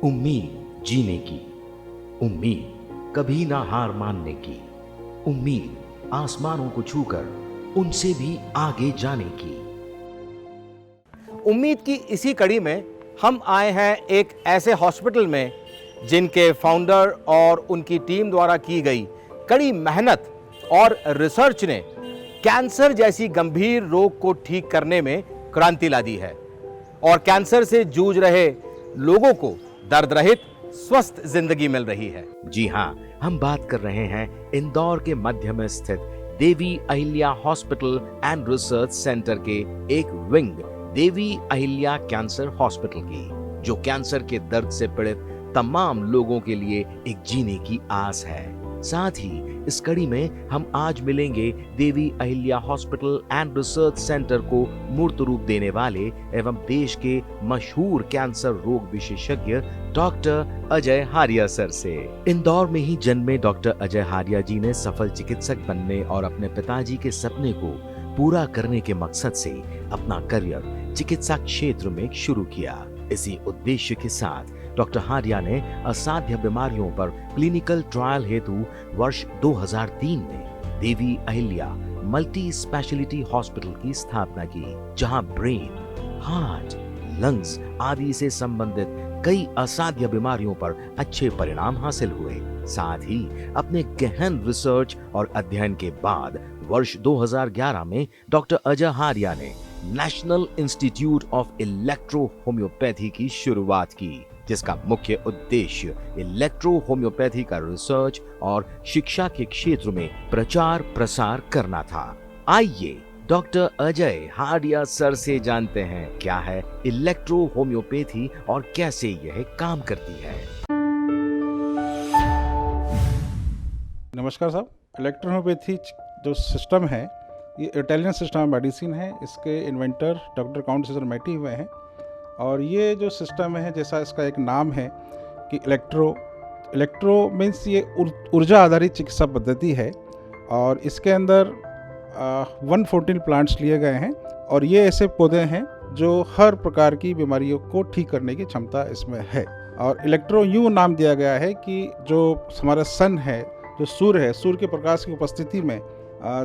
उम्मीद जीने की, उम्मीद कभी ना हार मानने की, उम्मीद आसमानों को छूकर उनसे भी आगे जाने की। उम्मीद की इसी कड़ी में हम आए हैं एक ऐसे हॉस्पिटल में जिनके फाउंडर और उनकी टीम द्वारा की गई कड़ी मेहनत और रिसर्च ने कैंसर जैसी गंभीर रोग को ठीक करने में क्रांति ला दी है और कैंसर से जूझ रहे लोगों को दर्द रहित स्वस्थ जिंदगी मिल रही है। जी हाँ, हम बात कर रहे हैं इंदौर के मध्य में स्थित Devi Ahilya hospital and research centre के एक wing Devi Ahilya cancer hospital की, जो कैंसर के दर्द से पीड़ित तमाम लोगों के लिए एक जीने की आस है। साथ ही इस कड़ी में हम आज मिलेंगे Devi Ahilya hospital and research centre को मूर्त रूप देने वाले एवं देश के मशहूर कैंसर रोग विशेषज्ञ डॉक्टर अजय हारिया सर से। इंदौर में ही जन्मे डॉक्टर अजय हारिया जी ने सफल चिकित्सक बनने और अपने पिताजी के सपने को पूरा करने के मकसद से अपना करियर चिकित्सा क्षेत्र में शुरू किया। इसी उद्देश्य के साथ डॉक्टर हारिया ने असाध्य बीमारियों पर क्लिनिकल ट्रायल हेतु वर्ष 2003 में Devi Ahilya multi speciality hospital की स्थापना की, जहां ब्रेन, हार्ट, लंग्स आदि से संबंधित कई असाध्य बीमारियों पर अच्छे परिणाम हासिल हुए। साथ ही अपने गहन रिसर्च और अध्ययन के बाद वर्ष 2011 में डॉक्टर अजय हारिया ने national institute of electro homeopathy की शुरुआत की, जिसका मुख्य उद्देश्य इलेक्ट्रो होम्योपैथी का रिसर्च और शिक्षा के क्षेत्र में प्रचार प्रसार करना था। आइए डॉक्टर अजय हारिया सर से जानते हैं क्या है इलेक्ट्रो होम्योपैथी और कैसे यह काम करती है। नमस्कार साहब। इलेक्ट्रो होम्योपैथी जो सिस्टम है, ये इटालियन सिस्टम ऑफ मेडिसिन है। इसके इन्वेंटर डॉक्टर काउंट सीजर मैटी हुए हैं। और ये जो सिस्टम है, जैसा इसका एक नाम है कि इलेक्ट्रो मीन्स ये ऊर्जा आधारित चिकित्सा पद्धति है। और इसके अंदर 114 प्लांट्स लिए गए हैं और ये ऐसे पौधे हैं जो हर प्रकार की बीमारियों को ठीक करने की क्षमता इसमें है। और इलेक्ट्रो यूँ नाम दिया गया है कि जो हमारा सन है, जो सूर्य है, सूर्य के प्रकाश की उपस्थिति में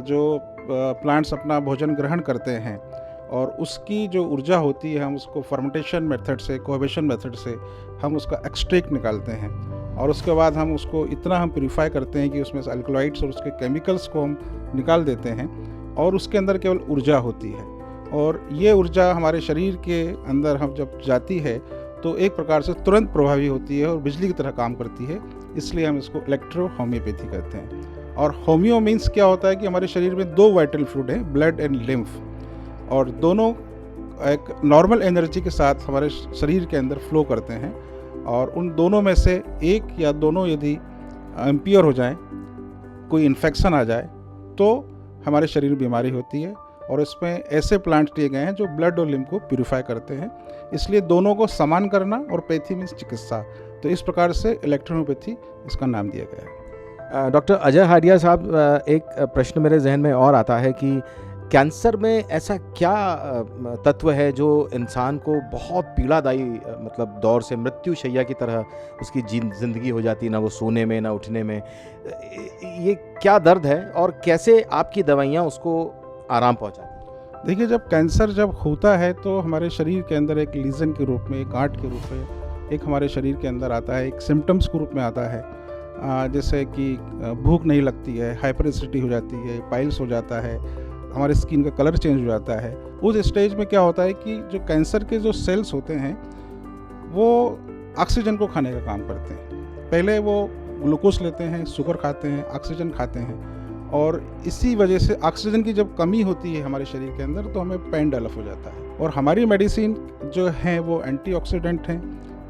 जो प्लांट्स अपना भोजन ग्रहण करते हैं और उसकी जो ऊर्जा होती है, हम उसको फर्मेंटेशन मेथड से, कोहेबेशन मेथड से हम उसका एक्सट्रैक्ट निकालते हैं। और उसके बाद हम उसको इतना हम प्यूरिफाई करते हैं कि उसमें से अल्कलॉइड्स और उसके केमिकल्स को हम निकाल देते हैं और उसके अंदर केवल ऊर्जा होती है। और ये ऊर्जा हमारे शरीर के अंदर हम जब जाती है तो एक प्रकार से तुरंत प्रभावी होती है और बिजली की तरह काम करती है। इसलिए हम इसको इलेक्ट्रो होम्योपैथी कहते हैं। और होम्यो मीन्स क्या होता है कि हमारे शरीर में दो वाइटल फ्लूइड हैं, ब्लड एंड लिम्फ, और दोनों एक नॉर्मल एनर्जी के साथ हमारे शरीर के अंदर फ्लो करते हैं। और उन दोनों में से एक या दोनों यदि इम्प्योर हो जाएं, कोई इन्फेक्शन आ जाए, तो हमारे शरीर में बीमारी होती है। और इसमें ऐसे प्लांट्स लिए गए हैं जो ब्लड और लिम्फ को प्यूरिफाई करते हैं। इसलिए दोनों को समान करना, और पैथी मीन्स चिकित्सा, तो इस प्रकार से इलेक्ट्रोहोम्योपैथी इसका नाम दिया गया है। डॉक्टर अजय हारिया साहब, एक प्रश्न मेरे जहन में और आता है कि कैंसर में ऐसा क्या तत्व है जो इंसान को बहुत पीड़ादायी मतलब दौर से मृत्युशैया की तरह उसकी जिंदगी हो जाती है, ना वो सोने में ना उठने में। ये क्या दर्द है और कैसे आपकी दवाइयाँ उसको आराम पहुंचाती हैं? देखिए, जब कैंसर जब होता है तो हमारे शरीर के अंदर एक लीजन के रूप में, एक गांठ के रूप में एक हमारे शरीर के अंदर आता है, एक सिम्टम्स के रूप में आता है। जैसे कि भूख नहीं लगती है, हाइपर एसिडिटी हो जाती है, पाइल्स हो जाता है, हमारे स्किन का कलर चेंज हो जाता है। उस स्टेज में क्या होता है कि जो कैंसर के जो सेल्स होते हैं वो ऑक्सीजन को खाने का काम करते हैं। पहले वो ग्लूकोज लेते हैं, शुगर खाते हैं, ऑक्सीजन खाते हैं। और इसी वजह से ऑक्सीजन की जब कमी होती है हमारे शरीर के अंदर तो हमें पेन डेवलप हो जाता है। और हमारी मेडिसिन जो है वो एंटीऑक्सीडेंट हैं,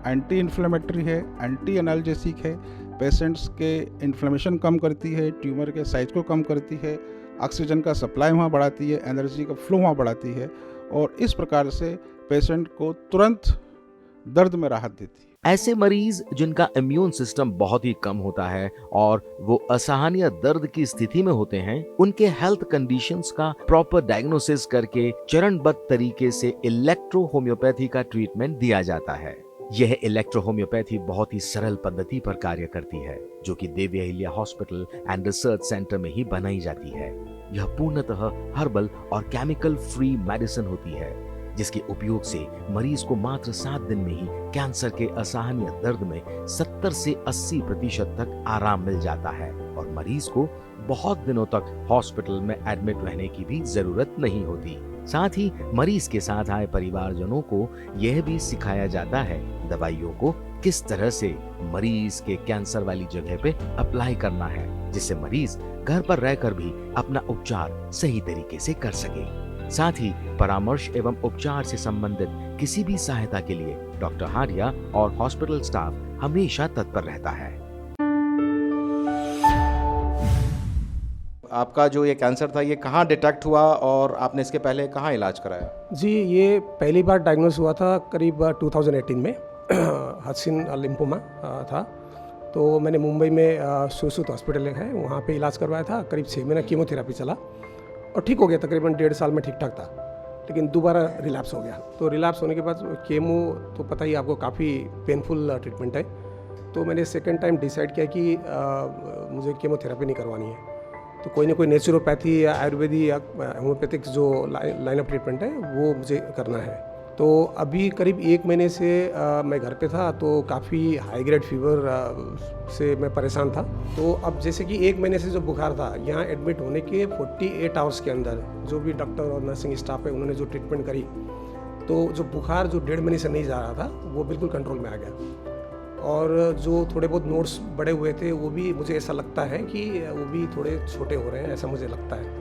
एंटी इन्फ्लेमेटरी है, एंटी एनाल्जेसिक है, पेशेंट्स के इन्फ्लेमेशन कम करती है, ट्यूमर के साइज को कम करती है, ऑक्सीजन का सप्लाई वहाँ बढ़ाती है, एनर्जी का फ्लो वहाँ बढ़ाती है। और इस प्रकार से पेशेंट को तुरंत दर्द में राहत देती है। ऐसे मरीज जिनका इम्यून सिस्टम बहुत ही कम होता है और वो असहनीय दर्द की स्थिति में होते हैं, उनके हेल्थ कंडीशंस का प्रॉपर डायग्नोसिस करके चरणबद्ध तरीके से इलेक्ट्रो होम्योपैथी का ट्रीटमेंट दिया जाता है। यह इलेक्ट्रो होम्योपैथी बहुत ही सरल पद्धति पर कार्य करती है, जो कि Devi Ahilya hospital and research centre में ही बनाई जाती है। यह पूर्णतः हर्बल और केमिकल फ्री मेडिसिन होती है, जिसके उपयोग से मरीज को मात्र 7 दिन में ही कैंसर के असहनीय दर्द में 70 से 80% तक आराम मिल जाता है और मरीज को बहुत दिनों तक हॉस्पिटल में एडमिट रहने की भी जरूरत नहीं होती। साथ ही मरीज के साथ आए परिवारजनों को यह भी सिखाया जाता है दवाइयों को किस तरह से मरीज के कैंसर वाली जगह पे अप्लाई करना है, जिससे मरीज घर पर रहकर भी अपना उपचार सही तरीके से कर सके। साथ ही परामर्श एवं उपचार से संबंधित किसी भी सहायता के लिए डॉक्टर हारिया और हॉस्पिटल स्टाफ हमेशा तत्पर रहता है। आपका जो ये कैंसर था, ये कहाँ डिटेक्ट हुआ और आपने इसके पहले कहाँ इलाज कराया? जी, ये पहली बार डायग्नोस हुआ था करीब 2018 में हसीन लिम्फोमा था। तो मैंने मुंबई में सुश्रुत हॉस्पिटल है, वहाँ पे इलाज करवाया था। करीब 6 महीना कीमोथेरेपी चला और ठीक हो गया। तकरीबन 1.5 साल में ठीक ठाक था, लेकिन दोबारा रिलैप्स हो गया। तो रिलैप्स होने के बाद केमो तो पता ही आपको काफ़ी पेनफुल ट्रीटमेंट है। तो मैंने सेकेंड टाइम डिसाइड किया कि मुझे कीमोथेरेपी नहीं करवानी है, तो कोई ना कोई नेचुरोपैथी या आयुर्वेदिक या होम्योपैथिक जो लाइन ऑफ ट्रीटमेंट है वो मुझे करना है। तो अभी करीब 1 महीने से मैं घर पे था, तो काफ़ी हाई ग्रेड फीवर से मैं परेशान था। तो अब जैसे कि 1 महीने से जो बुखार था, यहाँ एडमिट होने के 48 आवर्स के अंदर जो भी डॉक्टर और नर्सिंग स्टाफ है उन्होंने जो ट्रीटमेंट करी, तो जो बुखार जो 1.5 महीने से नहीं जा रहा था वो बिल्कुल कंट्रोल में आ गया। और जो थोड़े बहुत नोट्स बड़े हुए थे वो भी मुझे ऐसा लगता है कि वो भी थोड़े छोटे हो रहे हैं, ऐसा मुझे लगता है।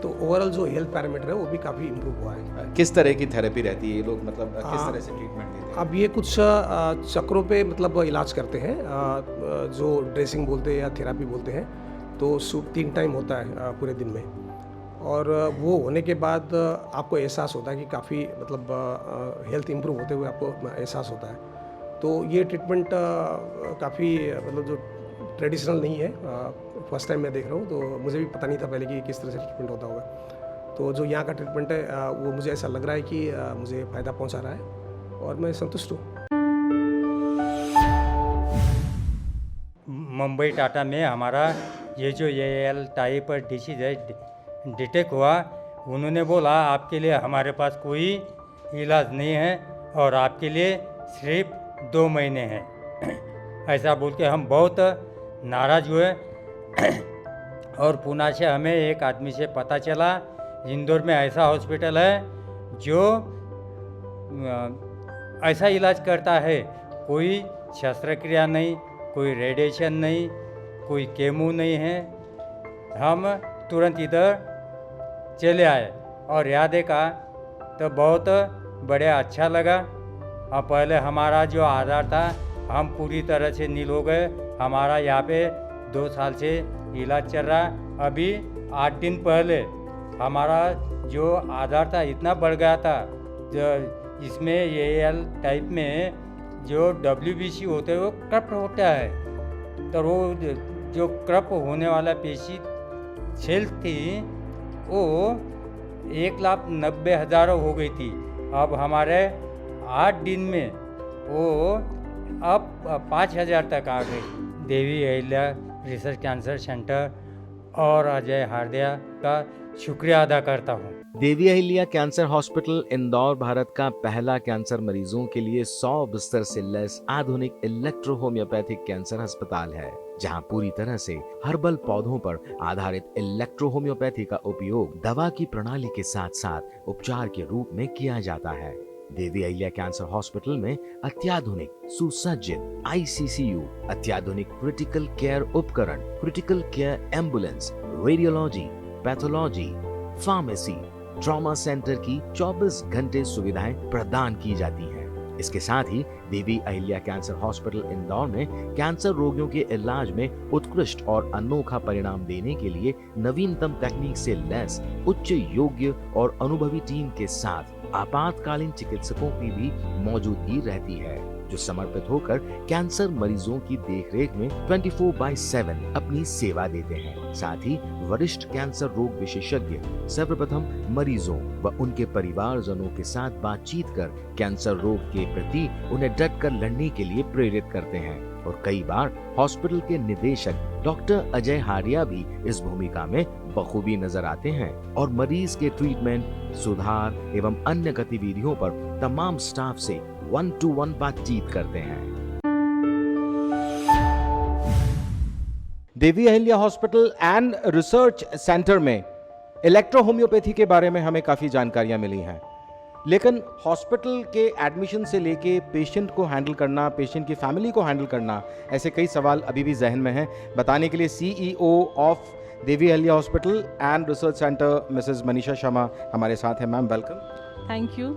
तो ओवरऑल जो हेल्थ पैरामीटर है वो भी काफ़ी इम्प्रूव हुआ है। किस तरह की थेरेपी रहती है ये लोग, मतलब किस तरह से ट्रीटमेंट देते हैं? अब ये कुछ चक्रों पे मतलब इलाज करते हैं, जो ड्रेसिंग बोलते हैं या थेरापी बोलते हैं। तो 3 टाइम होता है पूरे दिन में, और वो होने के बाद आपको एहसास होता है कि काफ़ी मतलब हेल्थ इम्प्रूव होते हुए आपको एहसास होता है। तो ये ट्रीटमेंट काफ़ी मतलब जो ट्रेडिशनल नहीं है, फर्स्ट टाइम मैं देख रहा हूँ, तो मुझे भी पता नहीं था पहले कि किस तरह से ट्रीटमेंट होता होगा। तो जो यहाँ का ट्रीटमेंट है वो मुझे ऐसा लग रहा है कि मुझे फ़ायदा पहुँचा रहा है और मैं संतुष्ट हूँ। मुंबई टाटा में हमारा ये जो AL टाइप डिसीज है डिटेक्ट हुआ। उन्होंने बोला आपके लिए हमारे पास कोई इलाज नहीं है और आपके लिए सिर्फ 2 महीने हैं। ऐसा बोल के हम बहुत नाराज़ हुए और पुणे से हमें एक आदमी से पता चला इंदौर में ऐसा हॉस्पिटल है जो ऐसा इलाज करता है, कोई शस्त्रक्रिया नहीं, कोई रेडिएशन नहीं, कोई केमो नहीं है। हम तुरंत इधर चले आए और यहाँ देखा तो बहुत बढ़िया अच्छा लगा। और पहले हमारा जो आधार था हम पूरी तरह से नील हो गए। हमारा यहाँ पे 2 साल से इलाज चल रहा। अभी 8 दिन पहले हमारा जो आधार था इतना बढ़ गया था, जो इसमें AL टाइप में जो WBC होते हैं वो क्रप्ट होता है, तो वो जो क्रप होने वाला पेशी सेल थी वो 1,90,000 हो गई थी। अब हमारे 8 दिन में वो अब 5,000 तक आ गई। Devi Ahilya research cancer centre और अजय हार्दिया का शुक्रिया अदा करता हूँ। देवी अहिल्या कैंसर हॉस्पिटल इंदौर भारत का पहला कैंसर मरीजों के लिए 100 बिस्तर से लैस आधुनिक इलेक्ट्रो होम्योपैथिक कैंसर अस्पताल है, जहां पूरी तरह से हर्बल पौधों पर आधारित इलेक्ट्रो होम्योपैथी का उपयोग दवा की प्रणाली के साथ साथ उपचार के रूप में किया जाता है। देवी अहिल्या कैंसर हॉस्पिटल में अत्याधुनिक सुसज्जित ICCU, अत्याधुनिक क्रिटिकल केयर उपकरण, critical care ambulance, radiology, pathology, pharmacy, trauma centre की 24 घंटे सुविधाएं प्रदान की जाती हैं। इसके साथ ही देवी अहिल्या कैंसर हॉस्पिटल इंदौर में कैंसर रोगियों के इलाज में उत्कृष्ट और अनोखा परिणाम देने के लिए नवीनतम तकनीक से लैस उच्च योग्य और अनुभवी टीम के साथ आपातकालीन चिकित्सकों की भी मौजूदगी रहती है। जो समर्पित होकर कैंसर मरीजों की देखरेख में 24/7 अपनी सेवा देते हैं। साथ ही वरिष्ठ कैंसर रोग विशेषज्ञ सर्वप्रथम मरीजों व उनके परिवारजनों के साथ बातचीत कर कैंसर रोग के प्रति उन्हें डट कर लड़ने के लिए प्रेरित करते हैं। और कई बार हॉस्पिटल के निदेशक डॉक्टर अजय हारिया भी इस भूमिका में बखूबी नजर आते हैं और मरीज के ट्रीटमेंट, सुधार एवं अन्य गतिविधियों पर तमाम स्टाफ से 1-to-1 बातचीत करते हैं। Devi Ahilya hospital and research centre में इलेक्ट्रो होम्योपैथी के बारे में हमें काफ़ी जानकारियां मिली हैं, लेकिन हॉस्पिटल के एडमिशन से लेके पेशेंट को हैंडल करना, पेशेंट की फैमिली को हैंडल करना, ऐसे कई सवाल अभी भी जहन में हैं। बताने के लिए CEO of Devi Ahilya hospital and research centre Mrs Manisha Sharma हमारे साथ हैं। Ma'am welcome. Thank you.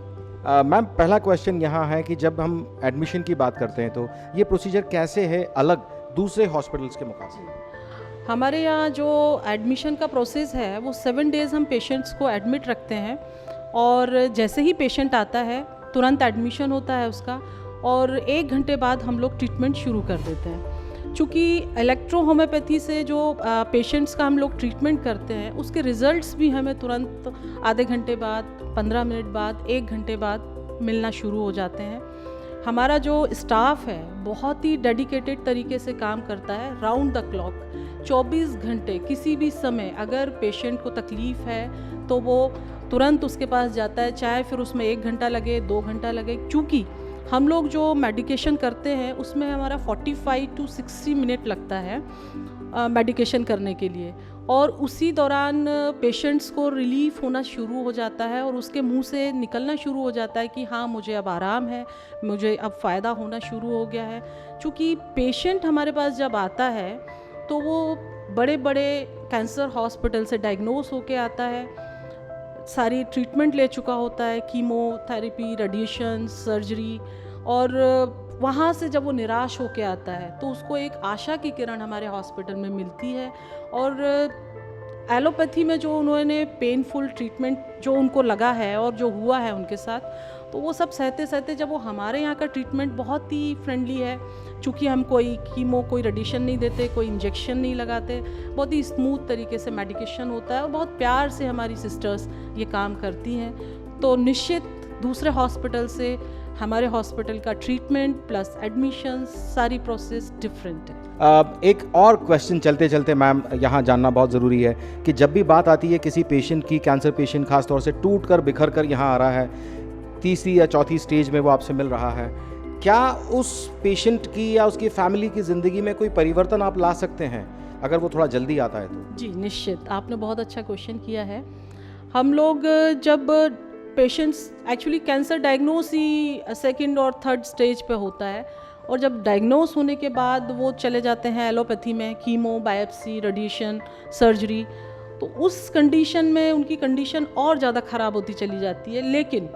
Ma'am पहला क्वेश्चन यहाँ है कि जब हम एडमिशन की बात करते हैं तो ये प्रोसीजर कैसे है अलग दूसरे हॉस्पिटल्स के मुकाबले? हमारे यहाँ जो एडमिशन का प्रोसेस है वो 7 डेज़ हम पेशेंट्स को एडमिट रखते हैं और जैसे ही पेशेंट आता है तुरंत एडमिशन होता है उसका और 1 घंटे बाद हम लोग ट्रीटमेंट शुरू कर देते हैं। चूँकि इलेक्ट्रो होम्योपैथी से जो पेशेंट्स का हम लोग ट्रीटमेंट करते हैं उसके रिजल्ट्स भी हमें तुरंत आधे घंटे बाद, 15 मिनट बाद, 1 घंटे बाद मिलना शुरू हो जाते हैं। हमारा जो स्टाफ है बहुत ही डेडिकेटेड तरीके से काम करता है, राउंड द क्लॉक 24 घंटे किसी भी समय अगर पेशेंट को तकलीफ़ है तो वो तुरंत उसके पास जाता है, चाहे फिर उसमें 1 घंटा लगे, 2 घंटा लगे। चूँकि हम लोग जो मेडिकेशन करते हैं उसमें हमारा 45 to 60 मिनट लगता है मेडिकेशन करने के लिए और उसी दौरान पेशेंट्स को रिलीफ होना शुरू हो जाता है और उसके मुंह से निकलना शुरू हो जाता है कि हाँ मुझे अब आराम है, मुझे अब फ़ायदा होना शुरू हो गया है। चूँकि पेशेंट हमारे पास जब आता है तो वो बड़े बड़े कैंसर हॉस्पिटल से डायग्नोस होके आता है, सारी ट्रीटमेंट ले चुका होता है, कीमोथेरेपी, रेडिएशन, सर्जरी, और वहाँ से जब वो निराश होके आता है तो उसको एक आशा की किरण हमारे हॉस्पिटल में मिलती है। और एलोपैथी में जो उन्होंने पेनफुल ट्रीटमेंट जो उनको लगा है और जो हुआ है उनके साथ, तो वो सब सहते सहते जब वो हमारे यहाँ का ट्रीटमेंट बहुत ही फ्रेंडली है, चूँकि हम कोई कीमो, कोई रेडिएशन नहीं देते, कोई इंजेक्शन नहीं लगाते, बहुत ही स्मूथ तरीके से मेडिकेशन होता है और बहुत प्यार से हमारी सिस्टर्स ये काम करती हैं। तो निश्चित दूसरे हॉस्पिटल से हमारे हॉस्पिटल का ट्रीटमेंट प्लस एडमिशन सारी प्रोसेस डिफरेंट है। एक और क्वेश्चन चलते चलते मैम यहाँ जानना बहुत ज़रूरी है कि जब भी बात आती है किसी पेशेंट की, कैंसर पेशेंट खास तौर से टूट कर बिखर कर यहाँ आ रहा है, 3री या 4थी स्टेज में वो आपसे मिल रहा है, क्या उस पेशेंट की या उसकी फैमिली की ज़िंदगी में कोई परिवर्तन आप ला सकते हैं अगर वो थोड़ा जल्दी आता है तो? जी निश्चित, आपने बहुत अच्छा क्वेश्चन किया है। हम लोग जब पेशेंट्स एक्चुअली कैंसर डायग्नोस ही 2nd और 3rd स्टेज पे होता है और जब डायग्नोस होने के बाद वो चले जाते हैं एलोपैथी में, कीमो, बायोप्सी, रेडिएशन, सर्जरी, तो उस कंडीशन में उनकी कंडीशन और ज़्यादा ख़राब होती चली जाती है। लेकिन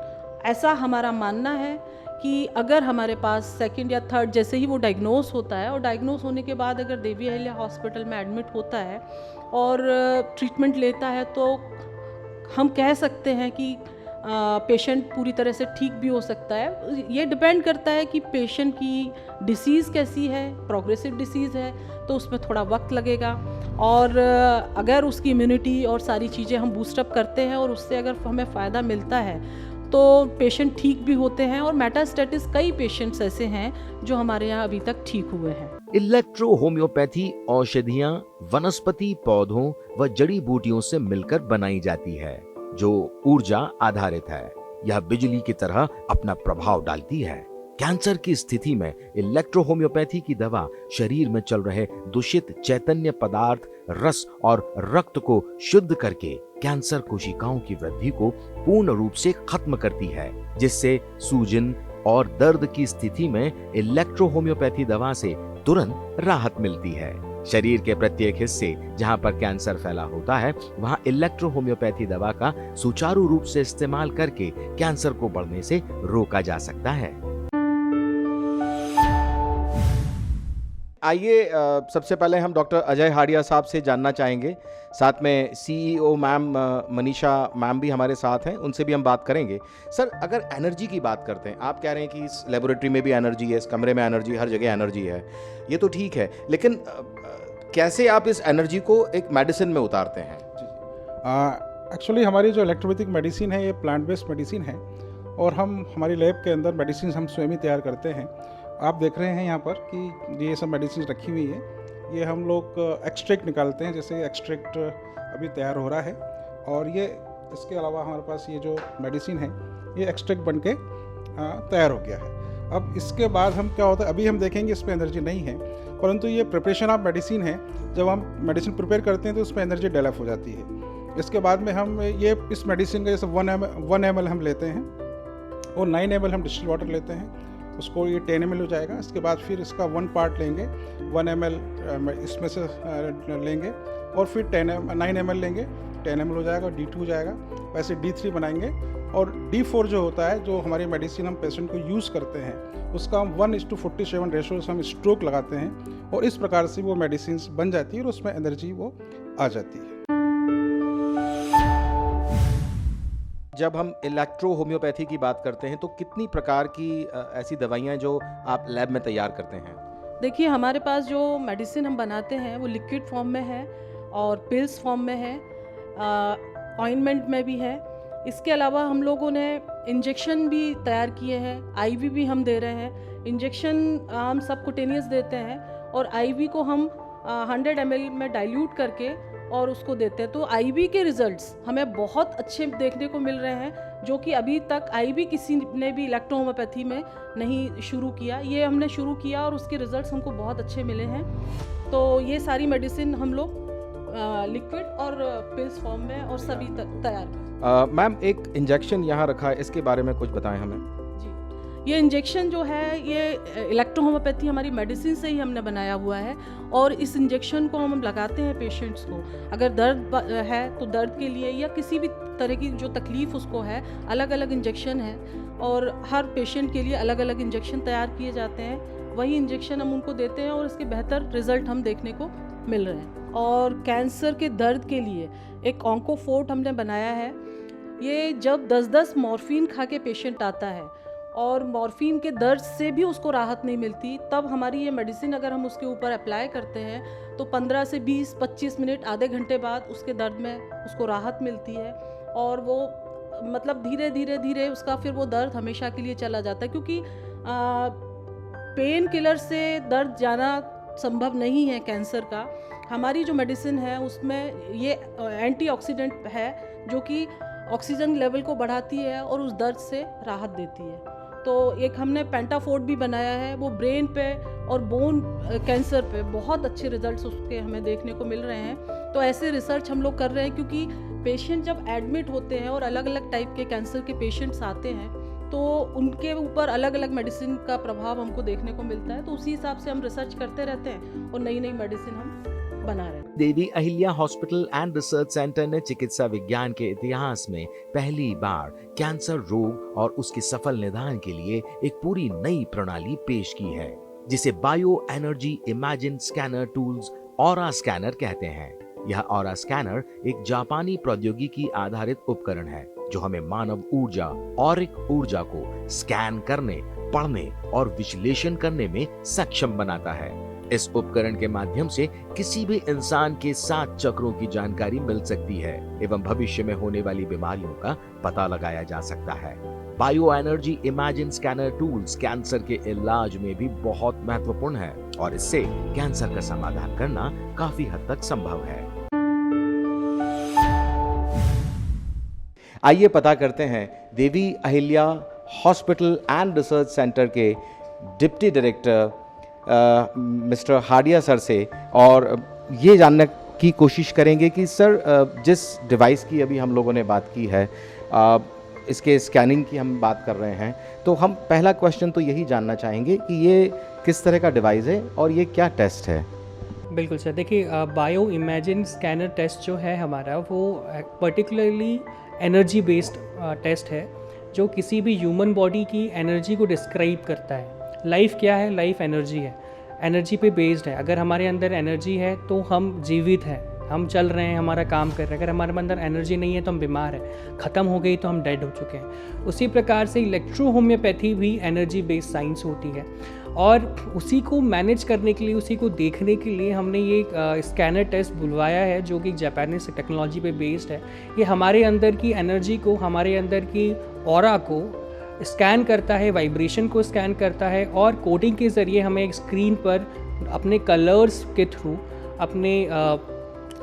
ऐसा हमारा मानना है कि अगर हमारे पास 2nd या 3rd जैसे ही वो डायग्नोस होता है और डायग्नोस होने के बाद अगर देवी अहिल्या हॉस्पिटल में एडमिट होता है और ट्रीटमेंट लेता है तो हम कह सकते हैं कि पेशेंट पूरी तरह से ठीक भी हो सकता है। ये डिपेंड करता है कि पेशेंट की डिसीज़ कैसी है, प्रोग्रेसिव डिसीज़ है तो उसमें थोड़ा वक्त लगेगा, और अगर उसकी इम्यूनिटी और सारी चीज़ें हम बूस्टअप करते हैं और उससे अगर हमें फ़ायदा मिलता है तो पेशेंट ठीक भी होते हैं। और मेटास्टेटिस कई पेशेंट्स ऐसे हैं जो हमारे यहाँ अभी तक ठीक हुए हैं। इलेक्ट्रो होम्योपैथी औषधियां वनस्पति पौधों व जड़ी बूटियों से मिलकर बनाई जाती है जो ऊर्जा आधारित है। यह बिजली की तरह अपना प्रभाव डालती है। कैंसर की स्थिति में इलेक्ट्रो होम्योपैथी की दवा शरीर में चल रहे दूषित चैतन्य पदार्थ, रस और रक्त को शुद्ध करके कैंसर कोशिकाओं की वृद्धि को पूर्ण रूप से खत्म करती है, जिससे सूजन और दर्द की स्थिति में इलेक्ट्रो होम्योपैथी दवा से तुरंत राहत मिलती है। शरीर के प्रत्येक हिस्से जहां पर कैंसर फैला होता है वहां इलेक्ट्रो होम्योपैथी दवा का सुचारू रूप से इस्तेमाल करके कैंसर को बढ़ने से रोका जा सकता है। आइए सबसे पहले हम डॉक्टर अजय हाडिया साहब से जानना चाहेंगे, साथ में सीईओ मैम मनीषा मैम भी हमारे साथ हैं, उनसे भी हम बात करेंगे। सर, अगर एनर्जी की बात करते हैं, आप कह रहे हैं कि इस लेबोरेटरी में भी एनर्जी है, इस कमरे में एनर्जी, हर जगह एनर्जी है, ये तो ठीक है, लेकिन कैसे आप इस एनर्जी को एक मेडिसिन में उतारते हैं? एक्चुअली हमारी जो इलेक्ट्रोपैथिक मेडिसिन है ये प्लांट बेस्ड मेडिसिन है और हम हमारी लैब के अंदर मेडिसिन हम स्वयं ही तैयार करते हैं। आप देख रहे हैं यहाँ पर कि ये सब मेडिसिन रखी हुई है, ये हम लोग एक्सट्रैक्ट निकालते हैं, जैसे एक्सट्रैक्ट अभी तैयार हो रहा है और ये इसके अलावा हमारे पास ये जो मेडिसिन है ये एक्सट्रैक्ट बन के तैयार हो गया है। अब इसके बाद हम क्या होता है, अभी हम देखेंगे इसमें एनर्जी नहीं है, परंतु ये प्रिपरेशन ऑफ मेडिसिन है, जब हम मेडिसिन प्रिपेयर करते हैं तो उसमें एनर्जी डेवलप हो जाती है। इसके बाद में हम ये इस मेडिसिन का जैसे 1 ml हम लेते हैं और 9 ml हम डिस्टिल वाटर लेते हैं, उसको ये 10 ml हो जाएगा। इसके बाद फिर इसका 1 पार्ट लेंगे, 1 ml इसमें से लेंगे और फिर 9 ml लेंगे, 10 ml हो जाएगा, D2 हो जाएगा, वैसे D3 बनाएंगे और D4 जो होता है, जो हमारी मेडिसिन हम पेशेंट को यूज़ करते हैं, उसका हम 1:47 रेशो से हम स्ट्रोक लगाते हैं और इस प्रकार से वो मेडिसिन बन जाती है और उसमें एनर्जी वो आ जाती है। जब हम इलेक्ट्रो होम्योपैथी की बात करते हैं तो कितनी प्रकार की ऐसी दवाइयाँ जो आप लैब में तैयार करते हैं? देखिए, हमारे पास जो मेडिसिन हम बनाते हैं वो लिक्विड फॉर्म में है और पिल्स फॉर्म में है, ऑइंटमेंट में भी है। इसके अलावा हम लोगों ने इंजेक्शन भी तैयार किए हैं, आईवी भी हम दे रहे हैं। इंजेक्शन हम सबकुटेनियस देते हैं और आईवी को हम 100 ml में डाइल्यूट करके और उसको देते हैं। तो आईवी के रिजल्ट्स हमें बहुत अच्छे देखने को मिल रहे हैं, जो कि अभी तक आईवी किसी ने भी इलेक्ट्रो होम्योपैथी में नहीं शुरू किया। ये हमने शुरू किया और उसके रिजल्ट्स हमको बहुत अच्छे मिले हैं। तो ये सारी मेडिसिन हम लोग लिक्विड और पिल्स फॉर्म में और सभी तैयार करते। मैम, एक इंजेक्शन यहाँ रखा है, इसके बारे में कुछ बताएं हमें। ये इंजेक्शन जो है ये इलेक्ट्रो होम्योपैथी हमारी मेडिसिन से ही हमने बनाया हुआ है और इस इंजेक्शन को हम लगाते हैं पेशेंट्स को। अगर दर्द है तो दर्द के लिए या किसी भी तरह की जो तकलीफ़ उसको है, अलग अलग इंजेक्शन है और हर पेशेंट के लिए अलग अलग इंजेक्शन तैयार किए जाते हैं। वही इंजेक्शन हम उनको देते हैं और इसके बेहतर रिजल्ट हम देखने को मिल रहे हैं। और कैंसर के दर्द के लिए एक ऑन्कोफोर्ट हमने बनाया है। ये जब 10-10 मॉर्फिन खा के पेशेंट आता है और मॉर्फिन के दर्द से भी उसको राहत नहीं मिलती, तब हमारी ये मेडिसिन अगर हम उसके ऊपर अप्लाई करते हैं तो 15 से 20-25 मिनट, आधे घंटे बाद उसके दर्द में उसको राहत मिलती है और वो मतलब धीरे धीरे उसका फिर वो दर्द हमेशा के लिए चला जाता है। क्योंकि पेन किलर से दर्द जाना संभव नहीं है कैंसर का। हमारी जो मेडिसिन है उसमें ये एंटीऑक्सीडेंट है जो कि ऑक्सीजन लेवल को बढ़ाती है और उस दर्द से राहत देती है। तो एक हमने पेंटाफोर्ट भी बनाया है, वो ब्रेन पे और बोन कैंसर पे बहुत अच्छे रिजल्ट्स उसके हमें देखने को मिल रहे हैं। तो ऐसे रिसर्च हम लोग कर रहे हैं, क्योंकि पेशेंट जब एडमिट होते हैं और अलग अलग टाइप के कैंसर के पेशेंट्स आते हैं तो उनके ऊपर अलग अलग मेडिसिन का प्रभाव हमको देखने को मिलता है। तो उसी हिसाब से हम रिसर्च करते रहते हैं और नई नई मेडिसिन हम बना रहे हैं। Devi Ahilya hospital and research centre ने चिकित्सा विज्ञान के इतिहास में पहली बार कैंसर रोग और उसके सफल निदान के लिए एक पूरी नई प्रणाली पेश की है, जिसे bio energy imagine scanner tools aura scanner कहते हैं। यह ऑरा स्कैनर एक जापानी प्रौद्योगिकी आधारित उपकरण है जो हमें मानव ऊर्जा ऑरिक ऊर्जा को स्कैन करने, पढ़ने और विश्लेषण करने में सक्षम बनाता है। इस उपकरण के माध्यम से किसी भी इंसान के 7 चक्रों की जानकारी मिल सकती है एवं भविष्य में होने वाली बीमारियों का पता लगाया जा सकता है। Bio energy imagine scanner tools cancer के इलाज में भी बहुत महत्वपूर्ण है और इससे कैंसर का समाधान करना काफी हद तक संभव है। आइए पता करते हैं Devi Ahilya hospital and research centre के deputy director mister Hadia sir से और ये जानने की कोशिश करेंगे कि सर जिस डिवाइस की अभी हम लोगों ने बात की है, इसके स्कैनिंग की हम बात कर रहे हैं, तो हम पहला क्वेश्चन तो यही जानना चाहेंगे कि ये किस तरह का डिवाइस है और ये क्या टेस्ट है। बिल्कुल सर, देखिए बायो इमेजिन स्कैनर टेस्ट जो है हमारा वो पर्टिकुलरली एनर्जी बेस्ड टेस्ट है जो किसी भी ह्यूमन बॉडी की एनर्जी को डिस्क्राइब करता है। लाइफ क्या है? लाइफ एनर्जी है। एनर्जी पे बेस्ड है। अगर हमारे अंदर एनर्जी है तो हम जीवित हैं, हम चल रहे हैं, हमारा काम कर रहे हैं। अगर हमारे अंदर एनर्जी नहीं है तो हम बीमार हैं, ख़त्म हो गई तो हम डेड हो चुके हैं। उसी प्रकार से इलेक्ट्रो होम्योपैथी भी एनर्जी बेस्ड साइंस होती है, और उसी को मैनेज करने के लिए, उसी को देखने के लिए हमने ये स्कैनर टेस्ट बुलवाया है, जो कि जापानीज टेक्नोलॉजी पे बेस्ड है। ये हमारे अंदर की एनर्जी को, हमारे अंदर की ऑरा को स्कैन करता है, वाइब्रेशन को स्कैन करता है, और कोडिंग के ज़रिए हमें एक स्क्रीन पर अपने कलर्स के थ्रू, अपने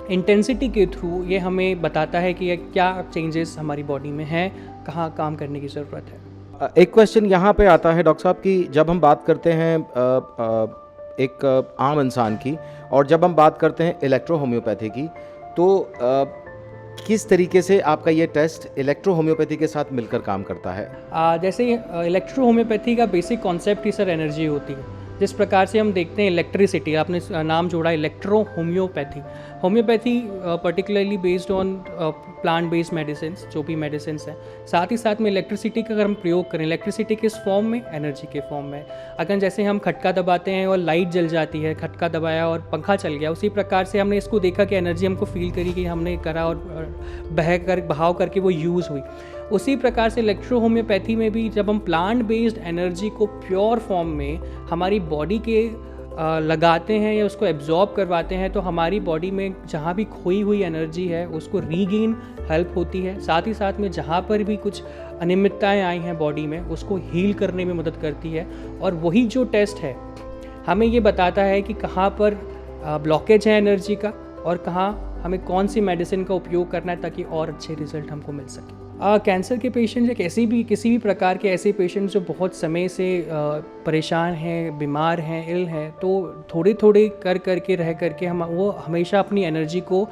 इंटेंसिटी के थ्रू ये हमें बताता है कि ये क्या चेंजेस हमारी बॉडी में हैं, कहाँ काम करने की ज़रूरत है। एक क्वेश्चन यहाँ पे आता है डॉक्टर साहब कि जब हम बात करते हैं एक आम इंसान की, और जब हम बात करते हैं इलेक्ट्रो होम्योपैथी की, तो किस तरीके से आपका ये टेस्ट इलेक्ट्रो होम्योपैथी के साथ मिलकर काम करता है? जैसे इलेक्ट्रो होम्योपैथी का बेसिक कॉन्सेप्ट ही सर एनर्जी होती है। जिस प्रकार से हम देखते हैं इलेक्ट्रिसिटी, आपने नाम जोड़ा electro homeopathy. Homeopathy particularly based on plant based medicine, जो भी मेडिसिन है। साथ ही साथ में इलेक्ट्रिसिटी का अगर हम प्रयोग करें, इलेक्ट्रिसिटी किस फॉर्म में? एनर्जी के फॉर्म में। अगर जैसे हम खटका दबाते हैं और लाइट जल जाती है, खटका दबाया और पंखा चल गया, उसी प्रकार से हमने इसको देखा कि एनर्जी हमको फील करी कि हमने करा और बहाव करके वो यूज़ हुई। उसी प्रकार से इलेक्ट्रो होम्योपैथी में भी जब हम प्लांट बेस्ड एनर्जी को प्योर फॉर्म में हमारी बॉडी के लगाते हैं या उसको एब्जॉर्ब करवाते हैं, तो हमारी बॉडी में जहाँ भी खोई हुई एनर्जी है उसको रीगेन हेल्प होती है। साथ ही साथ में जहाँ पर भी कुछ अनियमितताएं आई हैं बॉडी में, उसको हील करने में मदद करती है। और वही जो टेस्ट है हमें ये बताता है कि कहाँ पर ब्लॉकेज है एनर्जी का, और कहाँ हमें कौन सी मेडिसिन का उपयोग करना है ताकि और अच्छे रिजल्ट हमको मिल सके। कैंसर के पेशेंट या किसी भी प्रकार के ऐसे पेशेंट जो बहुत समय से परेशान हैं, बीमार हैं, इल हैं, तो थोड़े थोड़े करके रह करके हम वो हमेशा अपनी एनर्जी को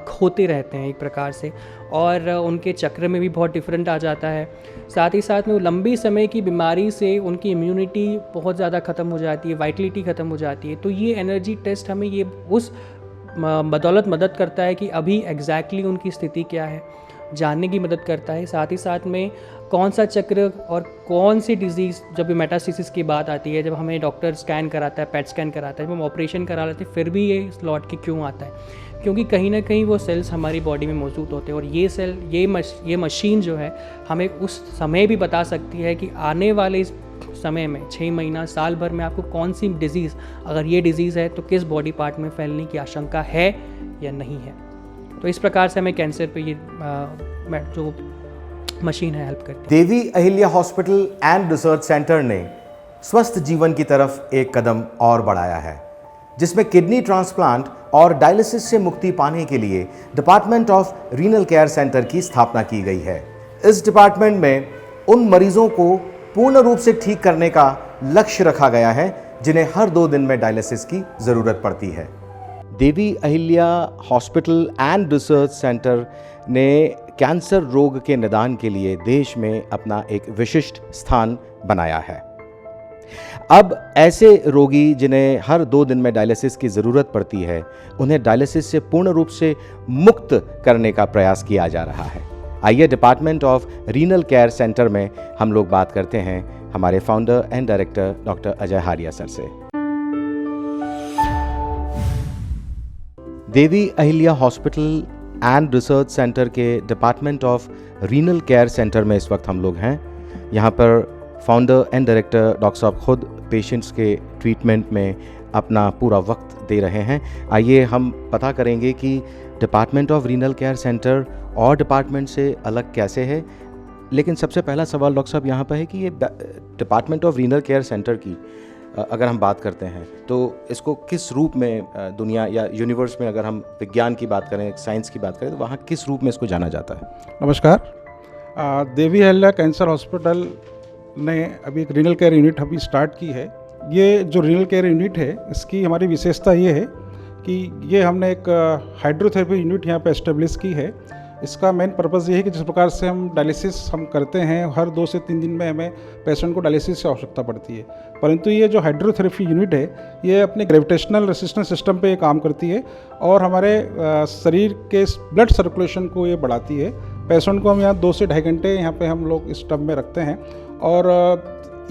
खोते रहते हैं एक प्रकार से, और उनके चक्र में भी बहुत डिफरेंट आ जाता है। साथ ही साथ में वो लंबी समय की बीमारी से उनकी इम्यूनिटी बहुत ज़्यादा ख़त्म हो जाती है, वाइटलिटी ख़त्म हो जाती है। तो ये एनर्जी टेस्ट हमें ये उस बदौलत मदद करता है कि अभी एग्जैक्टली उनकी स्थिति क्या है जानने की मदद करता है। साथ ही साथ में कौन सा चक्र और कौन सी डिजीज़, जब मेटास्टेसिस की बात आती है, जब हमें डॉक्टर स्कैन कराता है, पेट स्कैन कराता है, जब हम ऑपरेशन करा लेते हैं, फिर भी ये लौट के क्यों आता है? क्योंकि कहीं ना कहीं वो सेल्स हमारी बॉडी में मौजूद होते हैं, और ये सेल, ये मशीन जो है हमें उस समय भी बता सकती है कि आने वाले समय में 6 महीना, साल भर में आपको कौन सी डिज़ीज़, अगर ये डिज़ीज़ है तो किस बॉडी पार्ट में फैलने की आशंका है या नहीं है। तो इस प्रकार से हमें कैंसर पे ये जो मशीन है हेल्प करती है। Devi Ahilya hospital and research centre ने स्वस्थ जीवन की तरफ एक कदम और बढ़ाया है, जिसमें किडनी ट्रांसप्लांट और डायलिसिस से मुक्ति पाने के लिए department of renal care centre की स्थापना की गई है। इस डिपार्टमेंट में उन मरीजों को पूर्ण रूप से ठीक करने का लक्ष्य रखा गया है जिन्हें हर 2 दिन में डायलिसिस की ज़रूरत पड़ती है। Devi Ahilya hospital and research centre ने कैंसर रोग के निदान के लिए देश में अपना एक विशिष्ट स्थान बनाया है। अब ऐसे रोगी जिन्हें हर 2 दिन में डायलिसिस की ज़रूरत पड़ती है, उन्हें डायलिसिस से पूर्ण रूप से मुक्त करने का प्रयास किया जा रहा है। आइए department of renal care centre में हम लोग बात करते हैं हमारे founder and director doctor Ajay Haria sir से। Devi Ahilya hospital and research centre के department of renal care centre में इस वक्त हम लोग हैं। यहाँ पर फाउंडर एंड डायरेक्टर डॉक्टर साहब खुद पेशेंट्स के ट्रीटमेंट में अपना पूरा वक्त दे रहे हैं। आइए हम पता करेंगे कि department of renal care centre और डिपार्टमेंट से अलग कैसे है। लेकिन सबसे पहला सवाल डॉक्टर साहब यहाँ पर है कि ये department of renal care centre की अगर हम बात करते हैं तो इसको किस रूप में दुनिया या यूनिवर्स में, अगर हम विज्ञान की बात करें, साइंस की बात करें, तो वहाँ किस रूप में इसको जाना जाता है? नमस्कार। देवी अहिल्या कैंसर हॉस्पिटल ने अभी एक रीनल केयर यूनिट अभी स्टार्ट की है। ये जो रीनल केयर यूनिट है, इसकी हमारी विशेषता ये है कि ये हमने एक हाइड्रोथेरेपी यूनिट यहाँ पे एस्टेब्लिश की है। इसका मेन पर्पज़ ये है कि जिस प्रकार से हम डायलिसिस हम करते हैं, हर 2 से 3 दिन में हमें पेशेंट को डायलिसिस की आवश्यकता पड़ती है, परंतु ये जो हाइड्रोथेरेपी यूनिट है, ये अपने ग्रेविटेशनल रेसिस्टेंस सिस्टम पे काम करती है और हमारे शरीर के ब्लड सर्कुलेशन को ये बढ़ाती है। पेशेंट को हम यहाँ 2 से ढाई घंटे यहाँ पे हम लोग इस टब में रखते हैं और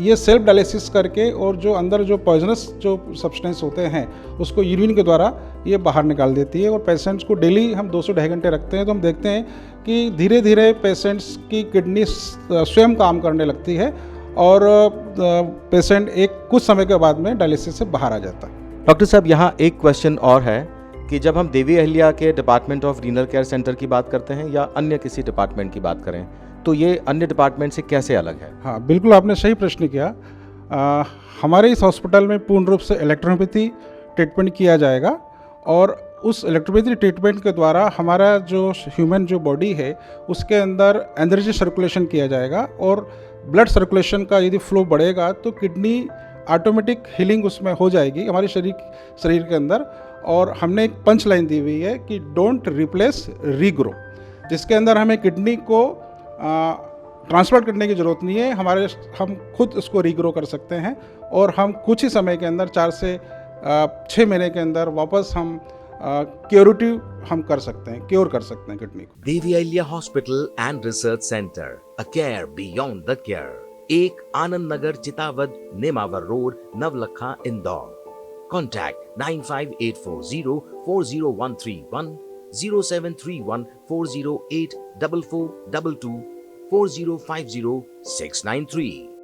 ये सेल्फ डायलिसिस करके और जो अंदर जो पॉइजनस जो सब्सटेंस होते हैं उसको यूरिन के द्वारा ये बाहर निकाल देती है। और पेशेंट्स को डेली हम 2 से 2.5 घंटे रखते हैं, तो हम देखते हैं कि धीरे धीरे पेशेंट्स की किडनी स्वयं काम करने लगती है और पेशेंट कुछ समय के बाद में डायलिसिस से बाहर आ जाता है। डॉक्टर साहब, यहाँ एक क्वेश्चन और है कि जब हम देवी अहिल्या के department of renal care centre की बात करते हैं या अन्य किसी डिपार्टमेंट की बात करें, तो ये अन्य डिपार्टमेंट से कैसे अलग है? हाँ, बिल्कुल आपने सही प्रश्न किया। हमारे इस हॉस्पिटल में पूर्ण रूप से इलेक्ट्रोपैथी ट्रीटमेंट किया जाएगा और उस इलेक्ट्रोपैथी ट्रीटमेंट के द्वारा हमारा जो ह्यूमन जो बॉडी है उसके अंदर एनर्जी सर्कुलेशन किया जाएगा और ब्लड सर्कुलेशन का यदि फ्लो बढ़ेगा तो किडनी ऑटोमेटिक हीलिंग उसमें हो जाएगी हमारे शरीर के अंदर। और हमने एक पंच लाइन दी हुई है कि डोंट रिप्लेस रीग्रो, जिसके अंदर हमें किडनी को ट्रांसप्लांट करने की ज़रूरत नहीं है, हम खुद उसको रीग्रो कर सकते हैं और हम कुछ ही समय के अंदर 4 से 6 महीने के अंदर वापस हम क्योर कर सकते हैं किडनी को। Devi Ahilya hospital and research centre, a care beyond the care. 1 Anand Nagar, Chitawad, Nemawar road, Navlakha, Indore. Contact 9584040131, 073140844222, 4050 693।